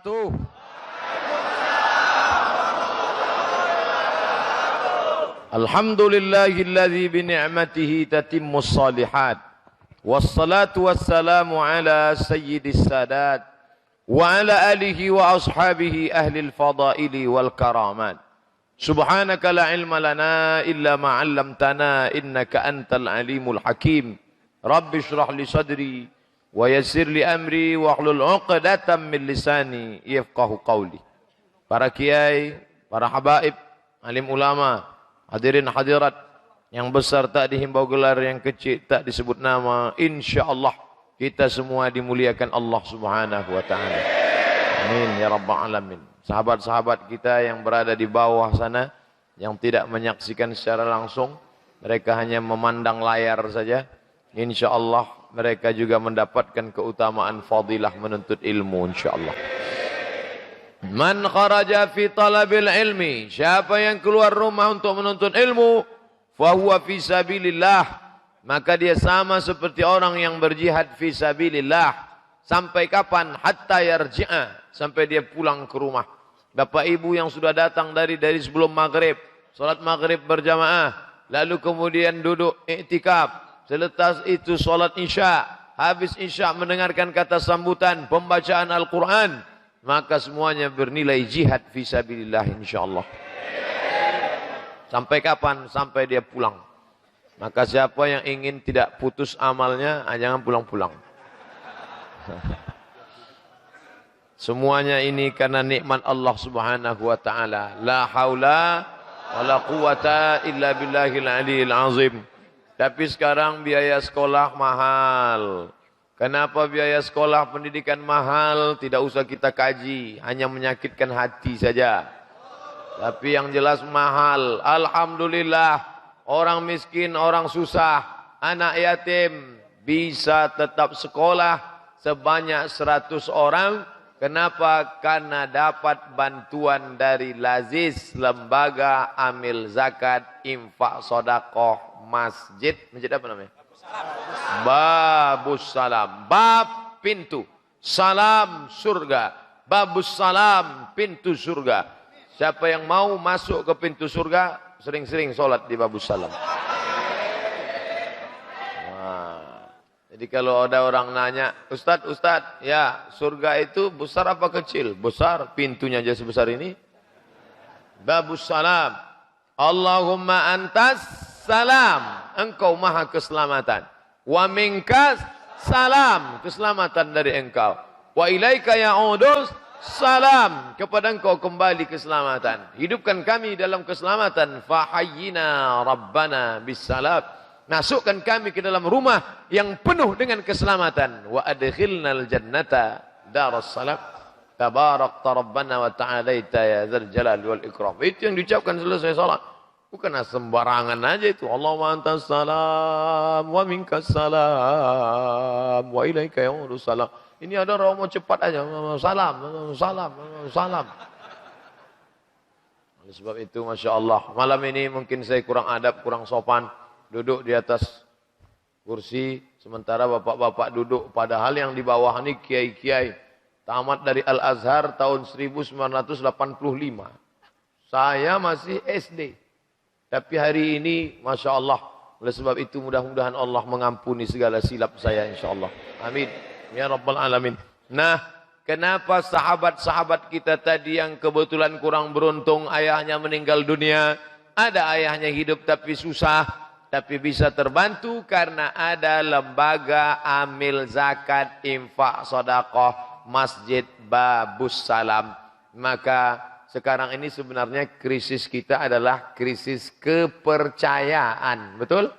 wabarakatuh. Alhamdulillahilladzi bi ni'matihi tatimmus shalihat. Wassalatu wassalamu ala sayyidis sadat wa ala alihi wa ashabihi ahlil fadaili wal karamat. Subhanaka la ilma lana illa ma 'allamtana innaka antal alimul hakim. Rabbi shrah li sadri wa yassir li amri wa hlul 'uqdatam min lisani yafqahu qawli. Para kiai, para habaib, alim ulama, hadirin hadirat yang besar tak dihimbau gelar, yang kecil tak disebut nama, insyaallah kita semua dimuliakan Allah Subhanahu wa taala. Amin ya rabbal alamin. Sahabat-sahabat kita yang berada di bawah sana yang tidak menyaksikan secara langsung, mereka hanya memandang layar saja. Insyaallah mereka juga mendapatkan keutamaan fadilah menuntut ilmu insyaallah. Man kharaja fi talabil ilmi, siapa yang keluar rumah untuk menuntut ilmu, fahuwa fi sabilillah, maka dia sama seperti orang yang berjihad fi sabilillah. Sampai kapan? Hatta yarji'a, sampai dia pulang ke rumah. Bapak ibu yang sudah datang dari sebelum maghrib, salat maghrib berjamaah, lalu kemudian duduk iktikaf, selepas itu salat isya, habis isya mendengarkan kata sambutan pembacaan Al-Quran, maka semuanya bernilai jihad fi sabilillah insyaallah. Sampai kapan? Sampai dia pulang. Maka siapa yang ingin tidak putus amalnya, jangan pulang-pulang. Semuanya ini karena nikmat Allah Subhanahu wa taala. La haula wala quwata illa billahil aliyil azim. Tapi sekarang biaya sekolah mahal. Kenapa biaya sekolah pendidikan mahal? Tidak usah kita kaji, hanya menyakitkan hati saja. Tapi yang jelas mahal. Alhamdulillah, orang miskin, orang susah, anak yatim bisa tetap sekolah sebanyak 100 orang. Kenapa? Karena dapat bantuan dari Lazis, lembaga amil zakat, infak, sodakoh, masjid. Masjid apa namanya? Babus salam. Bab pintu. Salam surga. Babus salam pintu surga. Siapa yang mau masuk ke pintu surga, sering-sering sholat di babus salam. Jadi kalau ada orang nanya, Ustadz, ya surga itu besar apa kecil? Besar, pintunya aja sebesar ini. Babus salam. Allahumma antas salam. Engkau maha keselamatan. Wa minkas salam. Keselamatan dari engkau. Wa ilaika ya'udus salam. Kepada engkau kembali keselamatan. Hidupkan kami dalam keselamatan. Fahayyina rabbana bisalam. Masukkan kami ke dalam rumah yang penuh dengan keselamatan. Wa adkhilnal jannata daras salam. Tabarakta rabbana wa ta'alaita ya dzal jalal wal ikram. Itu yang diucapkan selesai salat. Bukan sembarangan aja itu. Allahumma antas salam wa minkas salam wa ilaika ya'udus salam. Ini ada orang mau cepat aja. Salam. Oleh sebab itu Masya Allah, malam ini mungkin saya kurang adab, kurang sopan. Duduk di atas kursi, sementara bapak-bapak duduk. Padahal yang di bawah ini kiai-kiai. Tamat dari Al-Azhar tahun 1985. Saya masih SD. Tapi hari ini, Masya Allah. Oleh sebab itu mudah-mudahan Allah mengampuni segala silap saya insya Allah. Amin. Ya Rabbal Alamin. Nah, kenapa sahabat-sahabat kita tadi yang kebetulan kurang beruntung ayahnya meninggal dunia. Ada ayahnya hidup tapi susah. Tapi bisa terbantu karena ada lembaga amil zakat, infak, sodakoh, masjid, babus salam. Maka sekarang ini sebenarnya krisis kita adalah krisis kepercayaan. Betul?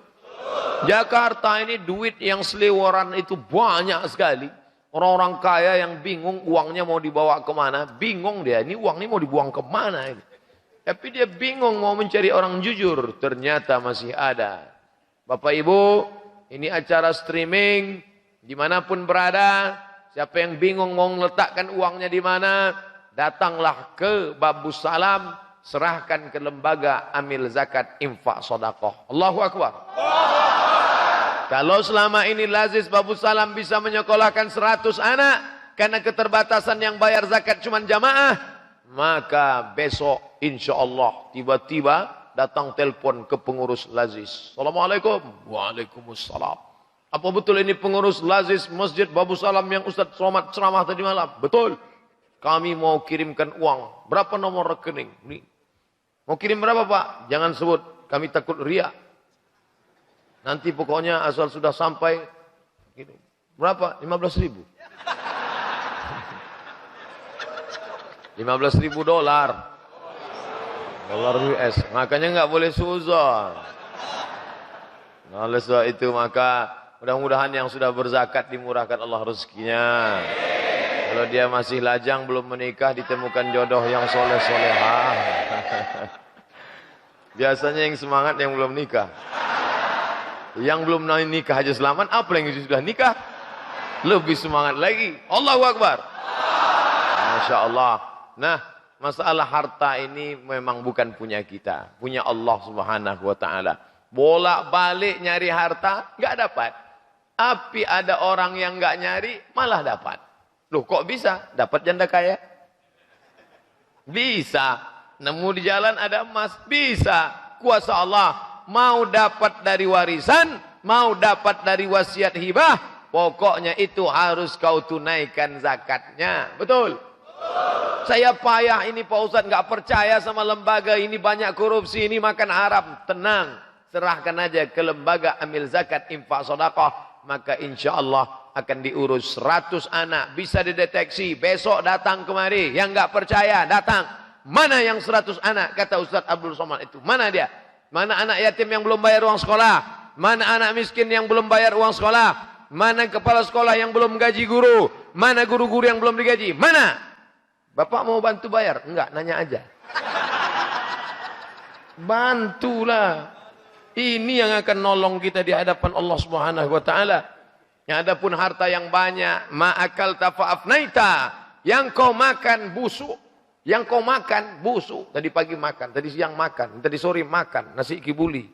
Jakarta ini duit yang seliweran itu banyak sekali. Orang-orang kaya yang bingung uangnya mau dibawa kemana. Bingung dia, ini uang ini mau dibuang kemana ini. Tapi dia bingung mau mencari orang jujur. Ternyata masih ada. Bapak Ibu, ini acara streaming. Dimanapun berada. Siapa yang bingung mau meletakkan uangnya di mana. Datanglah ke Babus Salam. Serahkan ke lembaga amil zakat, infak, sodakoh. Allahu Akbar. Kalau selama ini Lazis Babus Salam bisa menyekolahkan 100 anak. karena keterbatasan yang bayar zakat cuma jamaah, maka besok insya Allah tiba-tiba datang telepon ke pengurus Lazis. Assalamualaikum. Waalaikumsalam. Apa betul ini pengurus Lazis Masjid Babu Salam yang Ustaz Somad ceramah tadi malam? Betul. Kami mau kirimkan uang. Berapa nomor rekening? Nih. Mau kirim berapa Pak? Jangan sebut. Kami takut riak. Nanti pokoknya asal sudah sampai. Gini. Berapa? 15.000. 15.000 dolar. Dolar US. Makanya nggak boleh suzon. Oleh sebab itu maka mudah-mudahan yang sudah berzakat dimurahkan Allah rezekinya. Kalau dia masih lajang belum menikah ditemukan jodoh yang soleh-solehah. Biasanya yang semangat yang belum nikah. Yang belum nikah aja selamat, apa yang sudah nikah? Lebih semangat lagi. Allahu Akbar. Masya Allah. Nah, masalah harta ini memang bukan punya kita, punya Allah Subhanahu wa taala. Bolak-balik nyari harta nggak dapat. Tapi ada orang yang nggak nyari malah dapat. Loh, kok bisa dapat janda kaya? Bisa. Nemu di jalan ada emas? Bisa. Kuasa Allah. Mau dapat dari warisan, mau dapat dari wasiat hibah, pokoknya itu harus kau tunaikan zakatnya. Betul? Saya payah ini Pak Ustadz, nggak percaya sama lembaga ini, banyak korupsi, ini makan haram. Tenang, serahkan aja ke lembaga amil zakat infak sedekah, maka insya Allah akan diurus. 100 anak bisa dideteksi. Besok datang kemari. Yang nggak percaya datang. Mana yang 100 anak? Kata Ustadz Abdul Somad itu. Mana dia? Mana anak yatim yang belum bayar uang sekolah? Mana anak miskin yang belum bayar uang sekolah? Mana kepala sekolah yang belum gaji guru? Mana guru-guru yang belum digaji? Mana? Bapak mau bantu bayar? Enggak, nanya aja. Bantulah. Ini yang akan nolong kita di hadapan Allah Subhanahu wa taala. Adapun harta yang banyak, ma'akal tafa'afnaita, yang kau makan busuk. Yang kau makan busuk. Tadi pagi makan, tadi siang makan, tadi sore makan nasi kibuli.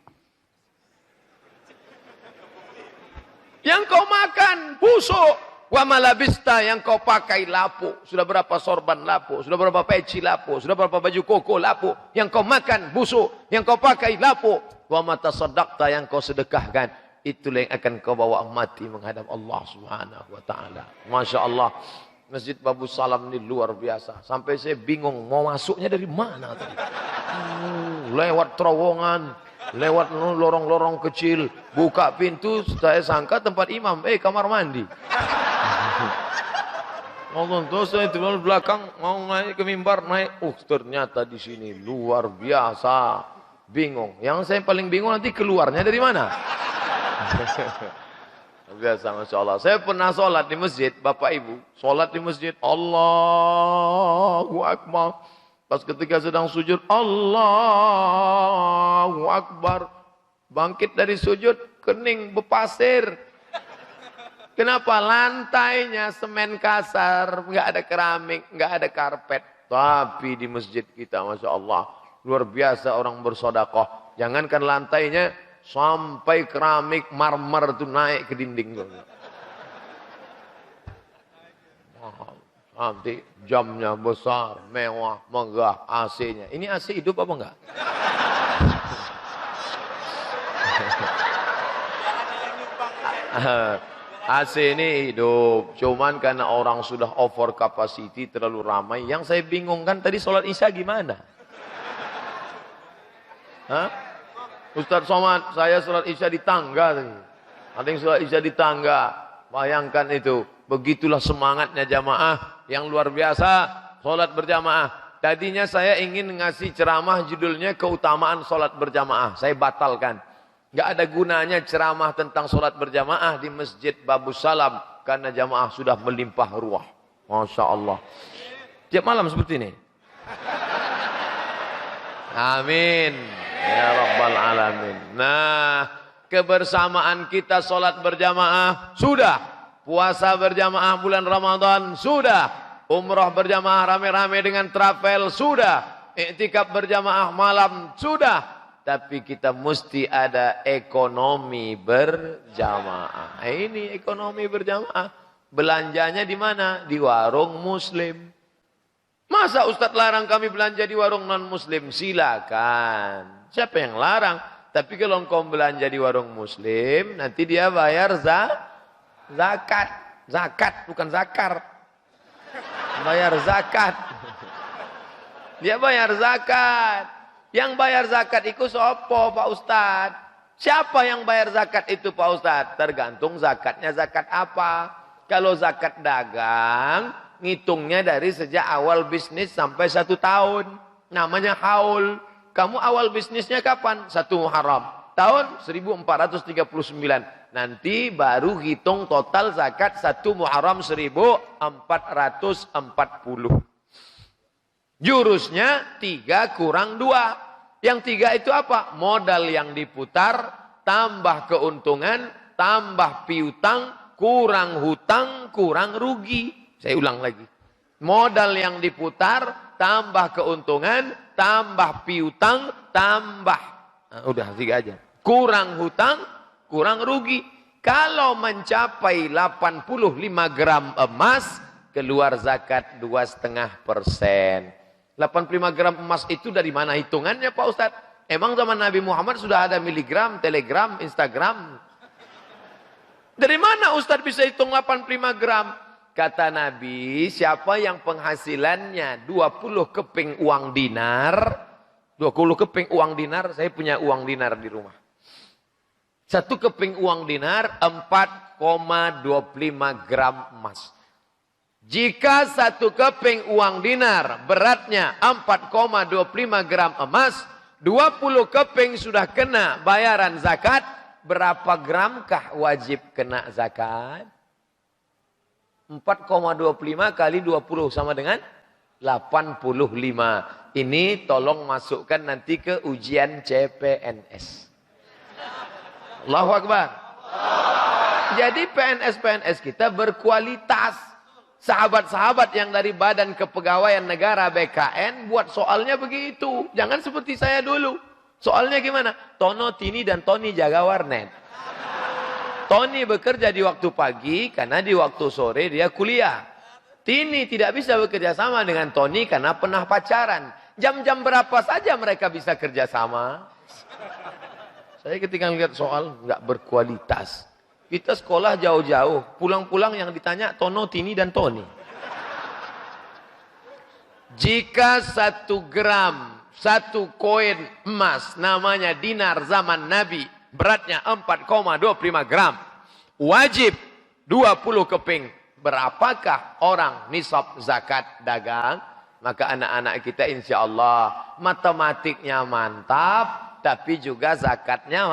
Yang kau makan busuk. Wa malabista, yang kau pakai lapuk. Sudah berapa sorban lapuk, sudah berapa peci lapuk, sudah berapa baju koko lapuk. Yang kau makan busuk, yang kau pakai lapuk. Wa matasaddaqta, yang kau sedekahkan. Itulah yang akan kau bawa mati menghadap Allah Subhanahu wa taala. Masya Allah. Masjid Babu Salam ini luar biasa. Sampai saya bingung mau masuknya dari mana tadi. Lewat terowongan, lewat lorong-lorong kecil, buka pintu, saya sangka tempat imam. Kamar mandi. Terus saya di belakang mau naik ke mimbar, naik. Ternyata di sini luar biasa. Bingung. Yang saya paling bingung nanti keluarnya dari mana? Biasa, Masya Allah. Saya pernah sholat di masjid, Bapak Ibu. Sholat di masjid, Allahu Akbar. Pas ketika sedang sujud, Allahu Akbar. Bangkit dari sujud, kening berpasir. Kenapa? Lantainya semen kasar, nggak ada keramik, nggak ada karpet. Tapi di masjid kita, Masya Allah, luar biasa orang bersodakoh. Jangankan lantainya, sampai keramik marmer itu naik ke dinding. Nanti jamnya besar, mewah, megah, AC-nya. Ini AC hidup apa enggak? AC ini hidup. Cuman karena orang sudah over capacity, terlalu ramai. Yang saya bingung kan tadi sholat isya gimana? Hah? Ustaz Somad, saya sholat isya di tangga. Ada yang sholat isya di tangga. Bayangkan itu. Begitulah semangatnya jamaah yang luar biasa. Sholat berjamaah. Tadinya saya ingin ngasih ceramah judulnya keutamaan sholat berjamaah. Saya batalkan. Gak ada gunanya ceramah tentang sholat berjamaah di Masjid Babu Salam. Karena jamaah sudah melimpah ruah. Masya Allah. Tiap malam seperti ini. Amin. Ya Rabbal Alamin. Nah, kebersamaan kita sholat berjamaah sudah. Puasa berjamaah bulan Ramadan sudah. Umrah berjamaah rame-rame dengan travel sudah. Iktikaf berjamaah malam sudah. Tapi kita mesti ada ekonomi berjamaah. Ini ekonomi berjamaah. Belanjanya di mana? Di warung muslim. Masa Ustadz larang kami belanja di warung non-muslim? Silakan. Siapa yang larang? Tapi kalau engkau belanja di warung muslim, nanti dia bayar zakat. Zakat, bukan zakar. Bayar zakat. Dia bayar zakat. Yang bayar zakat itu sopo Pak Ustadz? Siapa yang bayar zakat itu Pak Ustadz? Tergantung zakatnya zakat apa. Kalau zakat dagang, ngitungnya dari sejak awal bisnis sampai 1 tahun. Namanya haul. Kamu awal bisnisnya kapan? 1 Muharram. Tahun 1439. Nanti baru hitung total zakat 1 Muharram 1440. Jurusnya 3 kurang 2. Yang 3 itu apa? Modal yang diputar, tambah keuntungan, tambah piutang, kurang hutang, kurang rugi. Saya ulang lagi. Modal yang diputar, tambah keuntungan, tambah piutang, tambah. Nah, udah 3 aja. Kurang hutang, kurang rugi. Kalau mencapai 85 gram emas, keluar zakat 2,5%. 85 gram emas itu dari mana hitungannya Pak Ustadz? Emang zaman Nabi Muhammad sudah ada miligram, telegram, Instagram? Dari mana Ustadz bisa hitung 85 gram? Kata Nabi, siapa yang penghasilannya 20 keping uang dinar, 20 keping uang dinar, saya punya uang dinar di rumah. 1 keping uang dinar 4,25 gram emas. Jika 1 keping uang dinar beratnya 4,25 gram emas, 20 keping sudah kena bayaran zakat, berapa gramkah wajib kena zakat? 4,25 kali 20 sama dengan 85. Ini tolong masukkan nanti ke ujian CPNS. Allahu Akbar. Jadi PNS-PNS kita berkualitas. Sahabat-sahabat yang dari Badan Kepegawaian Negara BKN buat soalnya begitu. Jangan seperti saya dulu. Soalnya gimana? Tono, Tini, dan Tony jaga warnet. Tony bekerja di waktu pagi karena di waktu sore dia kuliah. Tini tidak bisa bekerja sama dengan Tony karena pernah pacaran. Jam-jam berapa saja mereka bisa kerja sama? Saya ketika lihat soal nggak berkualitas. Kita sekolah jauh-jauh, pulang-pulang yang ditanya Tono, Tini, dan Tony. Jika 1 gram, 1 koin emas, namanya dinar zaman Nabi, beratnya 4,25 gram, wajib 20 keping. Berapakah orang nisab zakat dagang? Maka anak-anak kita insya Allah matematiknya mantap, tapi juga zakatnya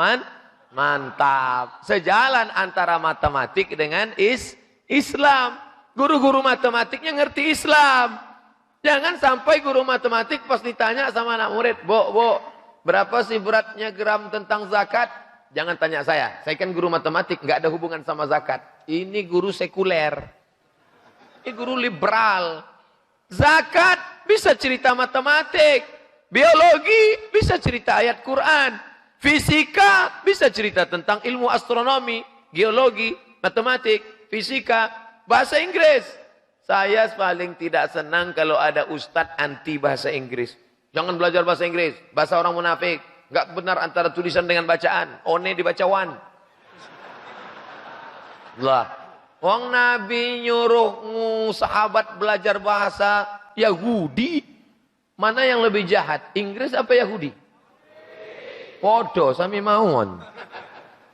mantap. Sejalan antara matematik dengan Islam. Guru-guru matematiknya ngerti Islam. Jangan sampai guru matematik pas ditanya sama anak murid, Bu, berapa sih beratnya gram tentang zakat? Jangan tanya saya kan guru matematik, nggak ada hubungan sama zakat. Ini guru sekuler. Ini guru liberal. Zakat bisa cerita matematik. Biologi bisa cerita ayat Quran. Fisika bisa cerita tentang ilmu astronomi, geologi, matematik, fisika, bahasa Inggris. Saya paling tidak senang kalau ada ustadz anti bahasa Inggris. Jangan belajar bahasa Inggris, bahasa orang munafik. Enggak benar antara tulisan dengan bacaan. One dibaca wan. Lah, wong Nabi nyuruh sahabat belajar bahasa Yahudi. Mana yang lebih jahat, Inggris apa Yahudi? Podo sami mawon.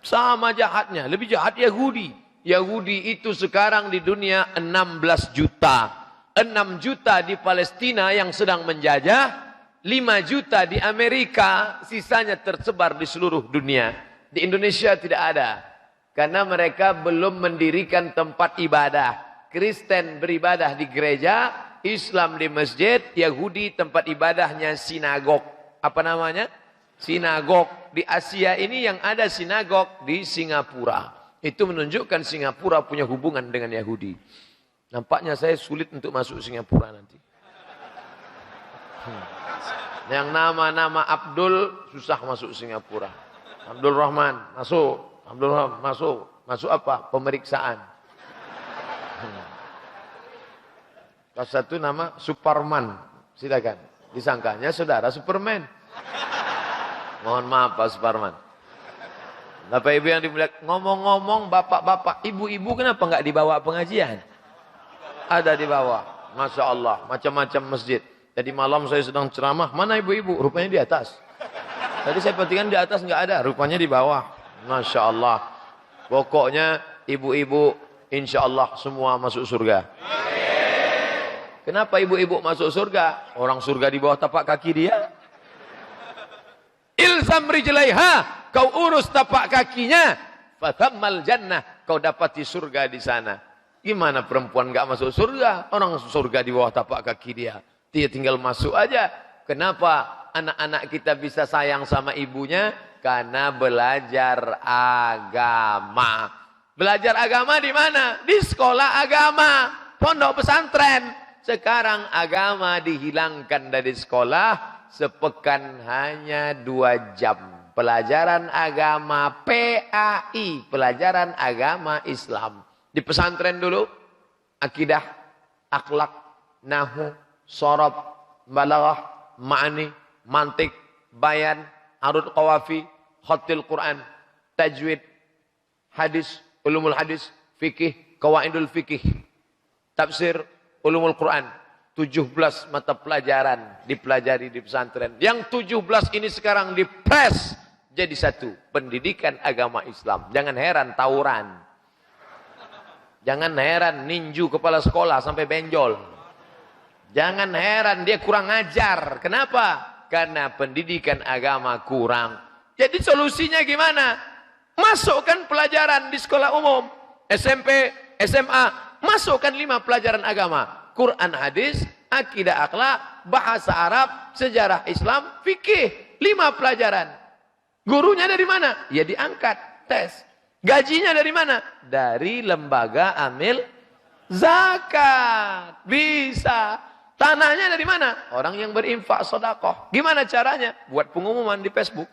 Sama jahatnya, lebih jahat Yahudi. Yahudi itu sekarang di dunia 16 juta. 6 juta di Palestina yang sedang menjajah, 5 juta di Amerika, sisanya tersebar di seluruh dunia. Di Indonesia tidak ada. Karena mereka belum mendirikan tempat ibadah. Kristen beribadah di gereja, Islam di masjid, Yahudi tempat ibadahnya sinagog. Apa namanya? Sinagog. Di Asia ini yang ada sinagog di Singapura. Itu menunjukkan Singapura punya hubungan dengan Yahudi. Nampaknya saya sulit untuk masuk Singapura nanti. Yang nama-nama Abdul susah masuk Singapura. Abdul Rahman masuk. Abdul Rahman masuk. Masuk apa? Pemeriksaan. Kelas 1 nama Superman. Silakan. Disangkanya saudara Superman. Mohon maaf Pak Superman. Bapak Ibu yang dimuliakan, ngomong-ngomong bapak-bapak, ibu-ibu kenapa nggak dibawa pengajian? Ada di bawah. Masya Allah, macam-macam masjid. Jadi malam saya sedang ceramah, mana ibu-ibu? Rupanya di atas. Tadi saya perhatikan di atas nggak ada, rupanya di bawah. Masya Allah. Pokoknya ibu-ibu insya Allah semua masuk surga. Kenapa ibu-ibu masuk surga? Orang surga di bawah tapak kaki dia. Ilzam rijlaiha, kau urus tapak kakinya, fathammal jannah, kau dapati surga di sana. Gimana perempuan enggak masuk surga? Orang surga di bawah tapak kaki dia. Dia tinggal masuk aja. Kenapa anak-anak kita bisa sayang sama ibunya? Karena belajar agama. Belajar agama di mana? Di sekolah agama, pondok pesantren. Sekarang agama dihilangkan dari sekolah, sepekan hanya 2 jam. Pelajaran agama PAI, pelajaran agama Islam. Di pesantren dulu, akidah, akhlak, nahu, sorob, balaghah, ma'ani, mantik, bayan, arud qawafi, khatil Quran, tajwid, hadis, ulumul hadis, fikih, qawaidul fikih, tafsir, ulumul Quran. 17 mata pelajaran dipelajari di pesantren. Yang 17 ini sekarang dipres jadi satu. Pendidikan agama Islam. Jangan heran tawuran. Jangan heran ninju kepala sekolah sampai benjol. Jangan heran dia kurang ajar. Kenapa? Karena pendidikan agama kurang. Jadi solusinya gimana? Masukkan pelajaran di sekolah umum. SMP, SMA. Masukkan 5 pelajaran agama. Quran, hadis, akidah, akhlak, bahasa Arab, sejarah Islam, fikih. 5 pelajaran. Gurunya dari mana? Ya diangkat, tes. Gajinya dari mana? Dari lembaga amil zakat. Bisa. Tanahnya dari mana? Orang yang berinfak sedekah. Gimana caranya? Buat pengumuman di Facebook.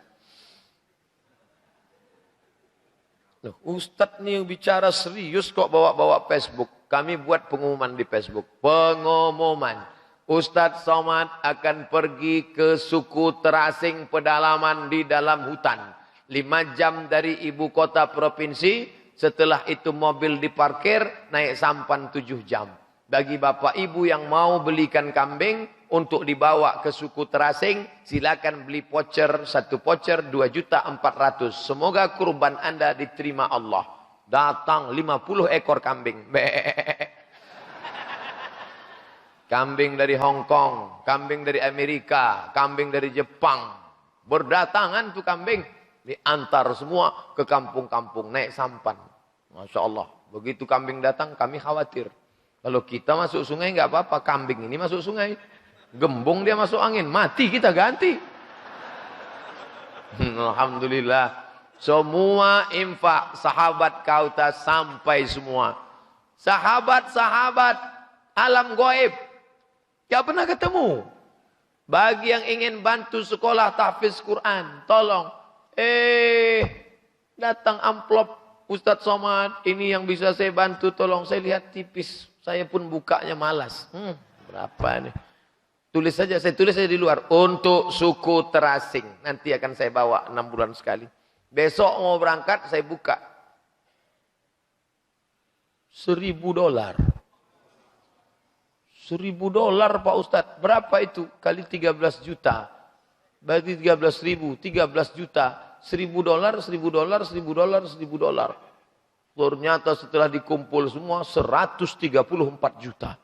Loh, Ustadz nih bicara serius kok bawa-bawa Facebook. Kami buat pengumuman di Facebook. Pengumuman. Ustadz Somad akan pergi ke suku terasing pedalaman di dalam hutan. 5 jam dari ibu kota provinsi. Setelah itu mobil diparkir, naik sampan 7 jam. Bagi bapak ibu yang mau belikan kambing untuk dibawa ke suku terasing, silakan beli voucher, 1 voucher 2.400.000. Semoga kurban Anda diterima Allah. Datang 50 ekor kambing. Kambing dari Hong Kong, kambing dari Amerika, kambing dari Jepang. Berdatangan tuh kambing. Diantar semua ke kampung-kampung, naik sampan. Masya Allah. Begitu kambing datang, kami khawatir. Kalau kita masuk sungai nggak apa-apa, kambing ini masuk sungai. Gembung dia masuk angin, mati kita ganti. Alhamdulillah. Semua infak sahabat Kautas sampai semua. Sahabat-sahabat alam gaib. Gak pernah ketemu. Bagi yang ingin bantu sekolah tahfiz Quran, tolong. Datang amplop Ustadz Somad, ini yang bisa saya bantu, tolong. Saya lihat tipis, saya pun bukanya malas. Berapa nih? Tulis saja, saya tulis saja di luar. Untuk suku terasing. Nanti akan saya bawa 6 bulan sekali. Besok mau berangkat, saya buka. $1.000. $1.000 Pak Ustadz. Berapa itu? Kali 13 juta. Berarti 13.000. 13 juta. $1.000, $1.000, $1.000, $1.000. Ternyata setelah dikumpul semua, 134 juta.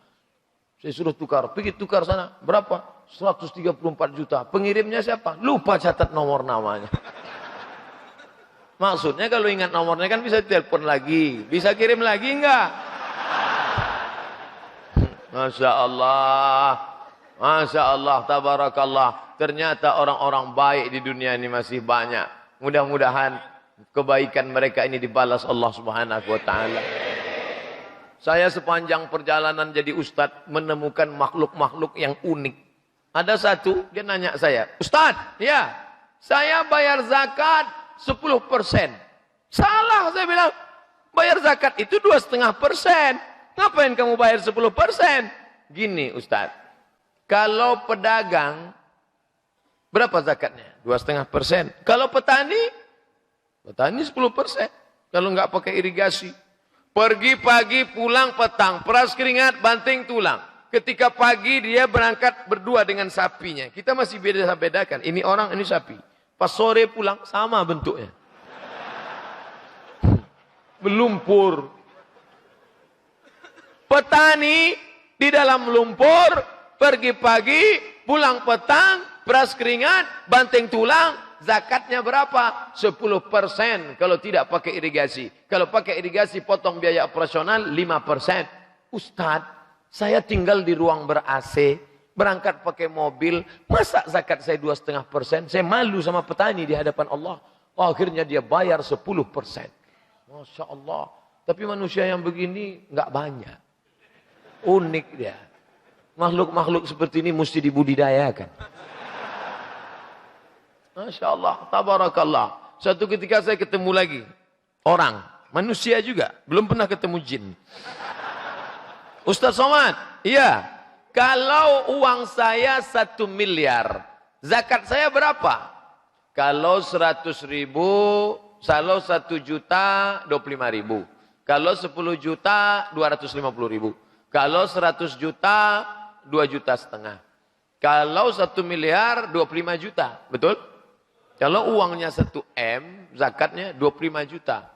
Saya suruh tukar. Pergi tukar sana. Berapa? 134 juta. Pengirimnya siapa? Lupa catat nomor namanya. Maksudnya kalau ingat nomornya kan bisa telepon lagi. Bisa kirim lagi enggak? Masya Allah. Masya Allah. Tabarakallah. Ternyata orang-orang baik di dunia ini masih banyak. Mudah-mudahan kebaikan mereka ini dibalas Allah Subhanahu wa ta'ala. Saya sepanjang perjalanan jadi ustadz menemukan makhluk-makhluk yang unik. Ada satu, dia nanya saya, Ustadz, ya, saya bayar zakat 10%. Salah, saya bilang. Bayar zakat itu 2,5%. Ngapain kamu bayar 10%? Gini Ustaz, kalau pedagang, berapa zakatnya? 2,5%. Kalau petani 10%. Kalau nggak pakai irigasi. Pergi pagi, pulang petang, peras keringat, banting tulang. Ketika pagi dia berangkat berdua dengan sapinya. Kita masih bedakan. Ini orang, ini sapi. Pas sore pulang, sama bentuknya. Melumpur. Petani di dalam lumpur, pergi pagi, pulang petang, peras keringat, banting tulang, zakatnya berapa? 10% kalau tidak pakai irigasi. Kalau pakai irigasi potong biaya operasional 5%. Ustadz, saya tinggal di ruang ber-AC, berangkat pakai mobil, masa zakat saya 2,5%? Saya malu sama petani di hadapan Allah. Oh, akhirnya dia bayar 10%. Masya Allah. Tapi manusia yang begini nggak banyak. Unik dia. Makhluk-makhluk seperti ini mesti dibudidayakan. Masya Allah, tabarakallah. Suatu ketika saya ketemu lagi orang, manusia juga, belum pernah ketemu jin. Ustaz Somad, iya, kalau uang saya 1 miliar, zakat saya berapa? Kalau 100 ribu, kalau 1 juta 25 ribu. Kalau 10 juta 250 ribu. Kalau 100 juta 2,5 juta. Kalau 1 miliar 25 juta, betul? Kalau uangnya 1 M, zakatnya 25 juta.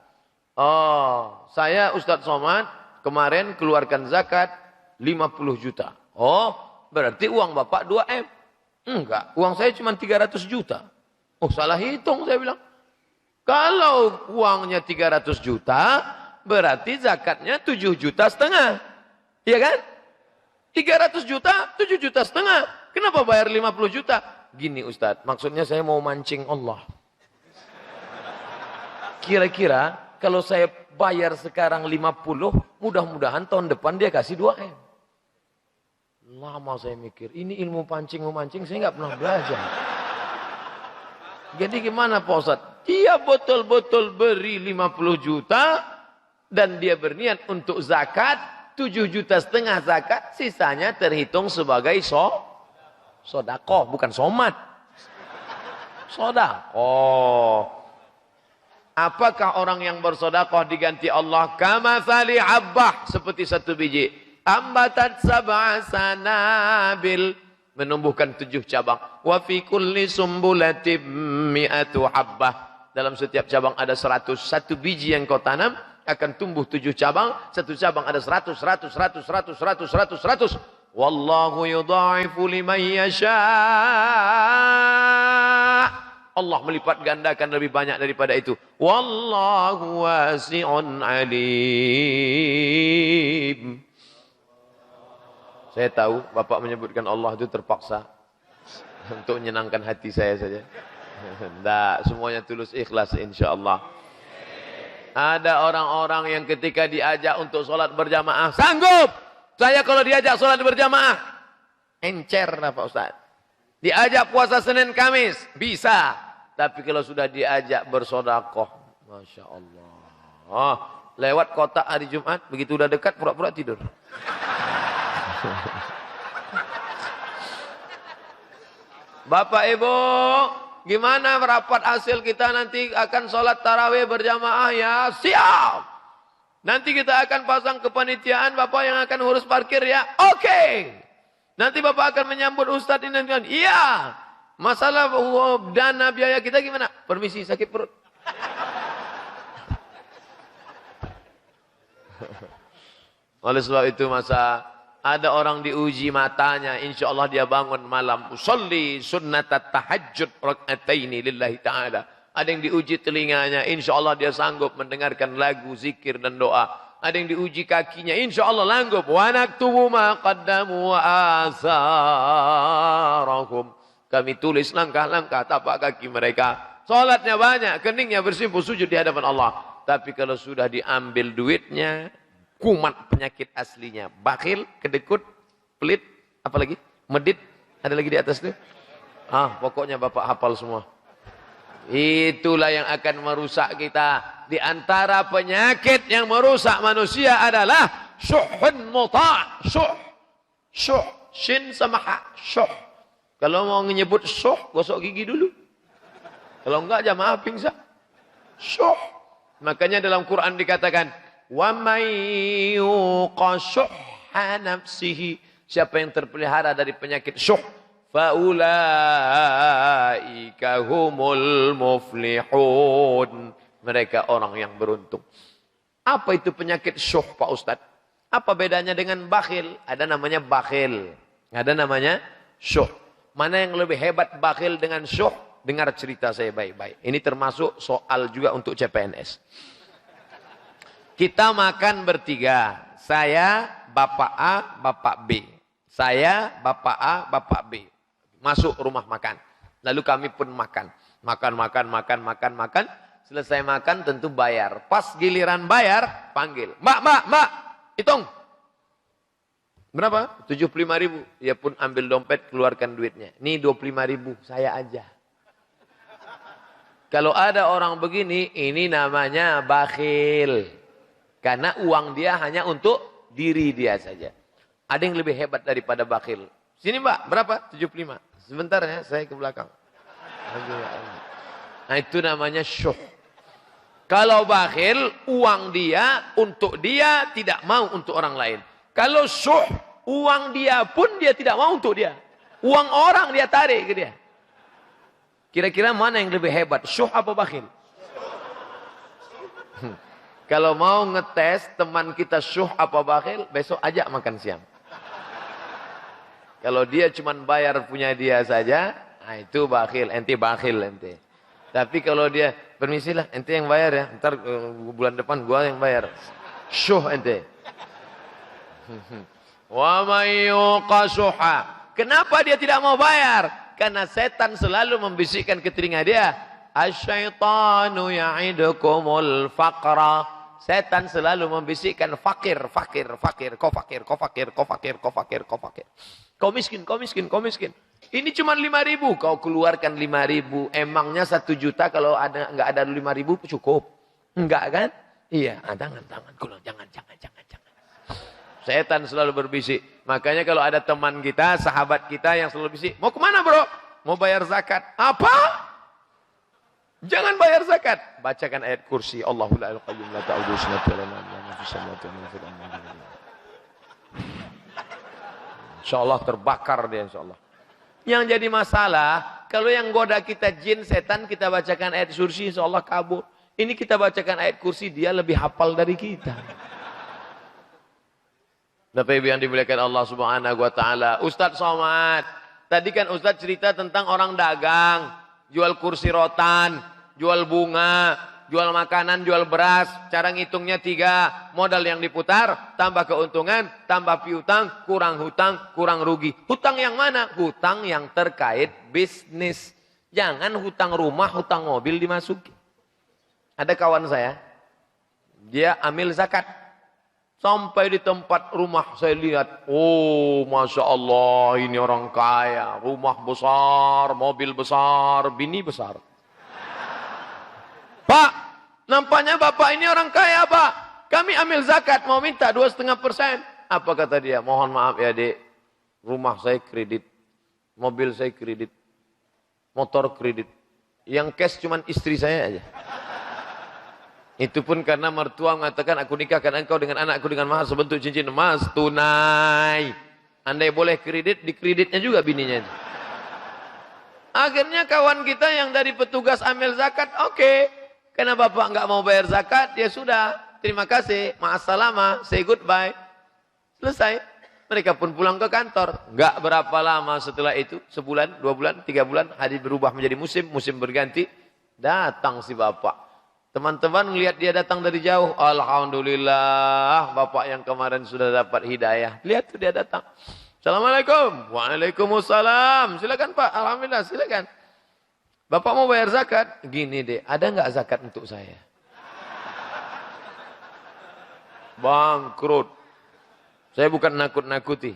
Oh, saya Ustadz Somad kemarin keluarkan zakat 50 juta. Oh, berarti uang Bapak 2 M. Enggak, uang saya cuma 300 juta. Oh, salah hitung saya bilang. Kalau uangnya 300 juta, berarti zakatnya 7,5 juta. Iya kan? 300 juta, 7,5 juta. Kenapa bayar 50 juta? Gini Ustadz, maksudnya saya mau mancing Allah. Kira-kira kalau saya bayar sekarang 50, mudah-mudahan tahun depan dia kasih 2 M. Lama saya mikir, ini ilmu pancing-memancing saya nggak pernah belajar. Jadi gimana Pak Ustadz? Dia betul-betul beri 50 juta dan dia berniat untuk zakat, 7,5 juta zakat, sisanya terhitung sebagai sodakoh, bukan somat. Sodakoh. Apakah orang yang bersodakoh diganti Allah? Kamathali habbah, seperti 1 biji. Ambatat sab'a sanabil, menumbuhkan 7 cabang. Wa fi kulli sumbulatin mi'atu habbah. Dalam setiap cabang ada 100. 1 biji yang kau tanam akan tumbuh 7 cabang. 1 cabang ada 100. Wallahu yudha'ifu liman yasha'. Allah melipat gandakan lebih banyak daripada itu. Wallahu wasi'un alim. Saya tahu Bapak menyebutkan Allah itu terpaksa untuk menyenangkan hati saya saja. Tidak, semuanya tulus ikhlas insyaAllah. Ada orang-orang yang ketika diajak untuk sholat berjamaah, sanggup. Saya kalau diajak sholat berjamaah, encer lah Pak Ustaz. Diajak puasa Senin Kamis, bisa. Tapi kalau sudah diajak bersodakoh, Masya Allah. Oh, lewat kotak hari Jumat, begitu udah dekat, pura-pura tidur. Bapak Ibu, gimana rapat hasil kita nanti akan sholat tarawih berjamaah ya? Siap. Nanti kita akan pasang kepanitiaan, Bapak yang akan urus parkir ya? Oke. Nanti Bapak akan menyambut Ustadz ini dan iya. Masalah dana biaya kita gimana? Permisi, sakit perut. Oleh sebab itu masa ada orang diuji matanya, insya Allah dia bangun malam, usolli sunnatat tahajjud rak'ataini lillahi ta'ala. Ada yang diuji telinganya, insya Allah dia sanggup mendengarkan lagu, zikir dan doa. Ada yang diuji kakinya, insya Allah sanggup. Wa naktubu ma qaddamu wa asarahum. Kami tulis langkah-langkah tapak kaki mereka. Salatnya banyak, keningnya bersimpuh sujud di hadapan Allah. Tapi kalau sudah diambil duitnya, kumat penyakit aslinya. Bakhil, kedekut, pelit, apa lagi? Medit, ada lagi di atas itu? Pokoknya Bapak hafal semua. Itulah yang akan merusak kita. Di antara penyakit yang merusak manusia adalah syuhun muta'. Syuh. Syuh, shin sama ha, syuh. Kalau mau menyebut syuh, gosok gigi dulu. Kalau enggak jamaah pingsan. Syuh. Makanya dalam Quran dikatakan, wa may yuqa syuhha nafsihi. Siapa yang terpelihara dari penyakit syuh, fa ulaika humul muflihun. Mereka orang yang beruntung. Apa itu penyakit syuh, Pak Ustadz? Apa bedanya dengan bakhil? Ada namanya bakhil. Ada namanya syuh. Mana yang lebih hebat bakhil dengan syuh? Dengar cerita saya baik-baik. Ini termasuk soal juga untuk CPNS. Kita makan bertiga. Saya, Bapak A, Bapak B. Saya, Bapak A, Bapak B. Masuk rumah makan. Lalu kami pun makan. Makan. Selesai makan tentu bayar. Pas giliran bayar, panggil. Mbak. Hitung. Berapa? 75.000. Dia pun ambil dompet, keluarkan duitnya. Ini 25.000, saya aja. Kalau ada orang begini, ini namanya bakhil. Karena uang dia hanya untuk diri dia saja. Ada yang lebih hebat daripada bakhil. Sini Mbak, berapa? 75. Sebentar ya, saya ke belakang. Nah itu namanya syuh. Kalau bakhil, uang dia untuk dia, tidak mau untuk orang lain. Kalau syuh, uang dia pun dia tidak mau untuk dia. Uang orang dia tarik ke dia. Kira-kira mana yang lebih hebat? Syuh apa bakhil? Kalau mau ngetes teman kita syuh apa bakhil, besok ajak makan siang. Kalau dia cuma bayar punya dia saja, nah itu bakhil. Ente bakhil ente. Tapi kalau dia, permisilah, ente yang bayar ya. Ntar bulan depan gua yang bayar. Syuh ente. Wa may yuqa syuhha. Kenapa dia tidak mau bayar? Karena setan selalu membisikkan ke telinga dia. Asyaitanu ya'idukumul faqra. Setan selalu membisikkan fakir. Kau fakir. Kau miskin. Ini cuma 5.000. Kau keluarkan 5.000. Emangnya 1 juta kalau nggak ada 5.000 cukup? Enggak kan? Iya. Jangan. Setan selalu berbisik. Makanya kalau ada teman kita, sahabat kita yang selalu bisik. Mau kemana bro? Mau bayar zakat. Apa? Jangan bayar zakat. Bacakan ayat kursi. Allahu la ilaha illa huwa ta'udhu sinatu wa la nawm. InsyaAllah terbakar dia insyaAllah. Yang jadi masalah, kalau yang goda kita jin, setan, kita bacakan ayat kursi, insyaAllah kabur. Ini kita bacakan ayat kursi, dia lebih hafal dari kita. Bapak Ibu yang dimuliakan Allah Subhanahu wa taala. Ustaz Somad, tadi kan Ustaz cerita tentang orang dagang, jual kursi rotan, jual bunga, jual makanan, jual beras. Cara ngitungnya 3, modal yang diputar, tambah keuntungan, tambah piutang, kurang rugi. Hutang yang mana? Hutang yang terkait bisnis. Jangan hutang rumah, hutang mobil dimasuki. Ada kawan saya, dia ambil zakat. Sampai di tempat rumah saya lihat, oh Masya Allah ini orang kaya. Rumah besar, mobil besar, bini besar. Pak, nampaknya Bapak ini orang kaya Pak. Kami ambil zakat, mau minta 2,5%. Apa kata dia? Mohon maaf ya dek, rumah saya kredit, mobil saya kredit, motor kredit. Yang cash cuma istri saya aja. Itu pun karena mertua mengatakan aku nikahkan engkau dengan anakku dengan mahar sebentuk cincin emas tunai. Andai boleh kredit, di kreditnya juga bininya. Akhirnya kawan kita yang dari petugas ambil zakat, oke. Karena bapak nggak mau bayar zakat, ya sudah. Terima kasih, ma'assalama, say goodbye. Selesai. Mereka pun pulang ke kantor. Nggak berapa lama setelah itu, sebulan, 2 bulan, 3 bulan, hari berubah menjadi musim berganti. Datang si bapak. Teman-teman melihat dia datang dari jauh. Alhamdulillah, bapak yang kemarin sudah dapat hidayah. Lihat tuh dia datang. Assalamualaikum. Waalaikumsalam. Silakan Pak. Alhamdulillah, silakan. Bapak mau bayar zakat? Gini deh, ada nggak zakat untuk saya? Bangkrut. Saya bukan nakut-nakuti.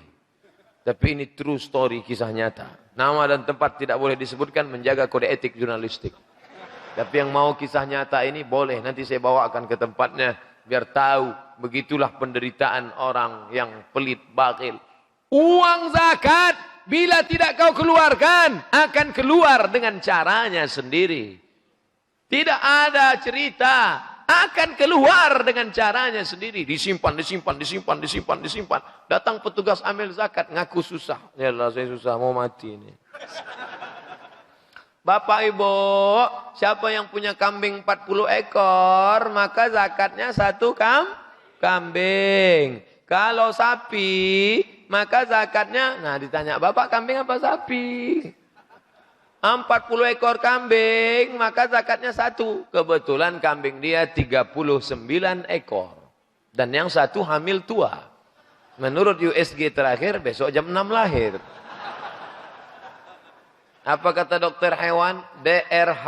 Tapi ini true story, kisah nyata. Nama dan tempat tidak boleh disebutkan, menjaga kode etik jurnalistik. Tapi yang mau kisah nyata ini boleh, nanti saya bawakan ke tempatnya biar tahu begitulah penderitaan orang yang pelit, bakhil. Uang zakat bila tidak kau keluarkan akan keluar dengan caranya sendiri. Tidak ada cerita akan keluar dengan caranya sendiri. Disimpan. Datang petugas ambil zakat ngaku susah. Ya Allah, saya susah mau mati ini. Bapak Ibu, siapa yang punya kambing 40 ekor, maka zakatnya 1 kambing. Kalau sapi, maka zakatnya, nah ditanya, Bapak kambing apa sapi? 40 ekor kambing, maka zakatnya 1. Kebetulan kambing dia 39 ekor. Dan yang 1 hamil tua. Menurut USG terakhir, besok jam 6 lahir. Apa kata dokter hewan? DRH.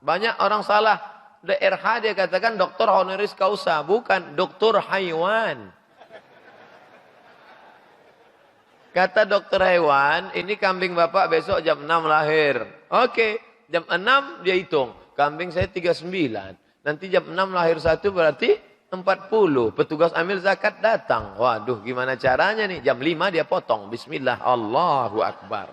Banyak orang salah. DRH dia katakan dokter honoris causa. Bukan, dokter hewan. Kata dokter hewan, ini kambing bapak besok jam 6 lahir. Oke, jam 6 dia hitung. Kambing saya 39. Nanti jam 6 lahir 1 berarti 40. Petugas ambil zakat datang. Waduh, gimana caranya nih? Jam 5 dia potong. Bismillah, Allahu Akbar.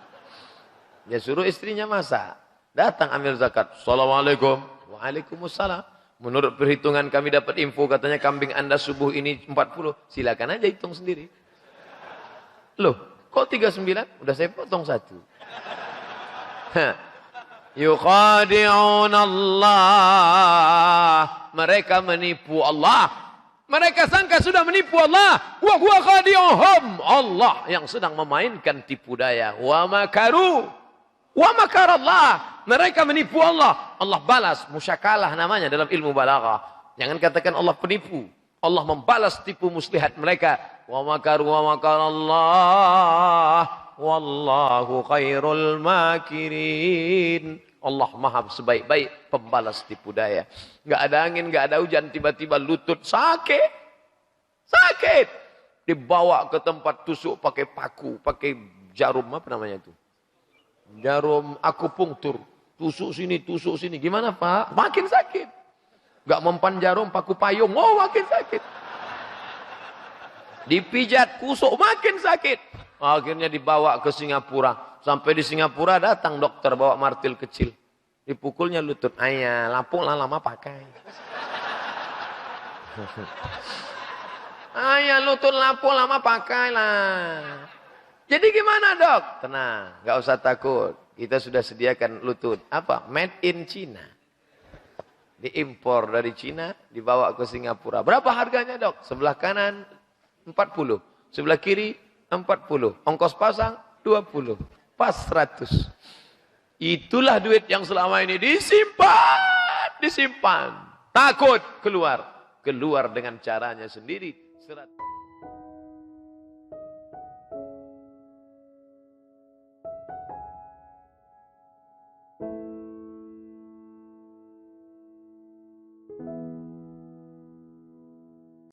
Dia suruh istrinya masak. Datang ambil zakat. Assalamualaikum. Waalaikumsalam. Menurut perhitungan kami dapat info katanya kambing anda subuh ini 40. Silakan aja hitung sendiri. Loh, kok 39? Udah saya potong 1. Yukhadi'un Allah. Mereka menipu Allah. Mereka sangka sudah menipu Allah. Wa huwa khadi'uhum. Allah yang sedang memainkan tipu daya. Wa makaru. Wa makar Allah. Mereka menipu Allah. Allah balas. Musyakalah namanya dalam ilmu balaghah. Jangan katakan Allah penipu. Allah membalas tipu muslihat mereka. Wa makar Allah. Wallahu khairul makirin. Allah maha sebaik-baik pembalas tipu daya. Enggak ada angin, enggak ada hujan, tiba-tiba lutut sakit. Sakit. Dibawa ke tempat tusuk pakai paku, pakai jarum apa namanya itu? Jarum akupunktur. Tusuk sini. Gimana Pak? Makin sakit. Gak mempan jarum, paku payung. Oh makin sakit. Dipijat, kusuk, makin sakit. Akhirnya dibawa ke Singapura. Sampai di Singapura datang dokter bawa martil kecil. Dipukulnya lutut. Ayah, lapung lah lama pakai. Ayah, lutut lapung lama pakai lah. Jadi gimana dok? Tenang, gak usah takut. Kita sudah sediakan lutut. Apa? Made in China. Diimpor dari China, dibawa ke Singapura. Berapa harganya dok? Sebelah kanan 40. Sebelah kiri 40. Ongkos pasang 20. Pas 100. Itulah duit yang selama ini disimpan. Takut keluar. Keluar dengan caranya sendiri.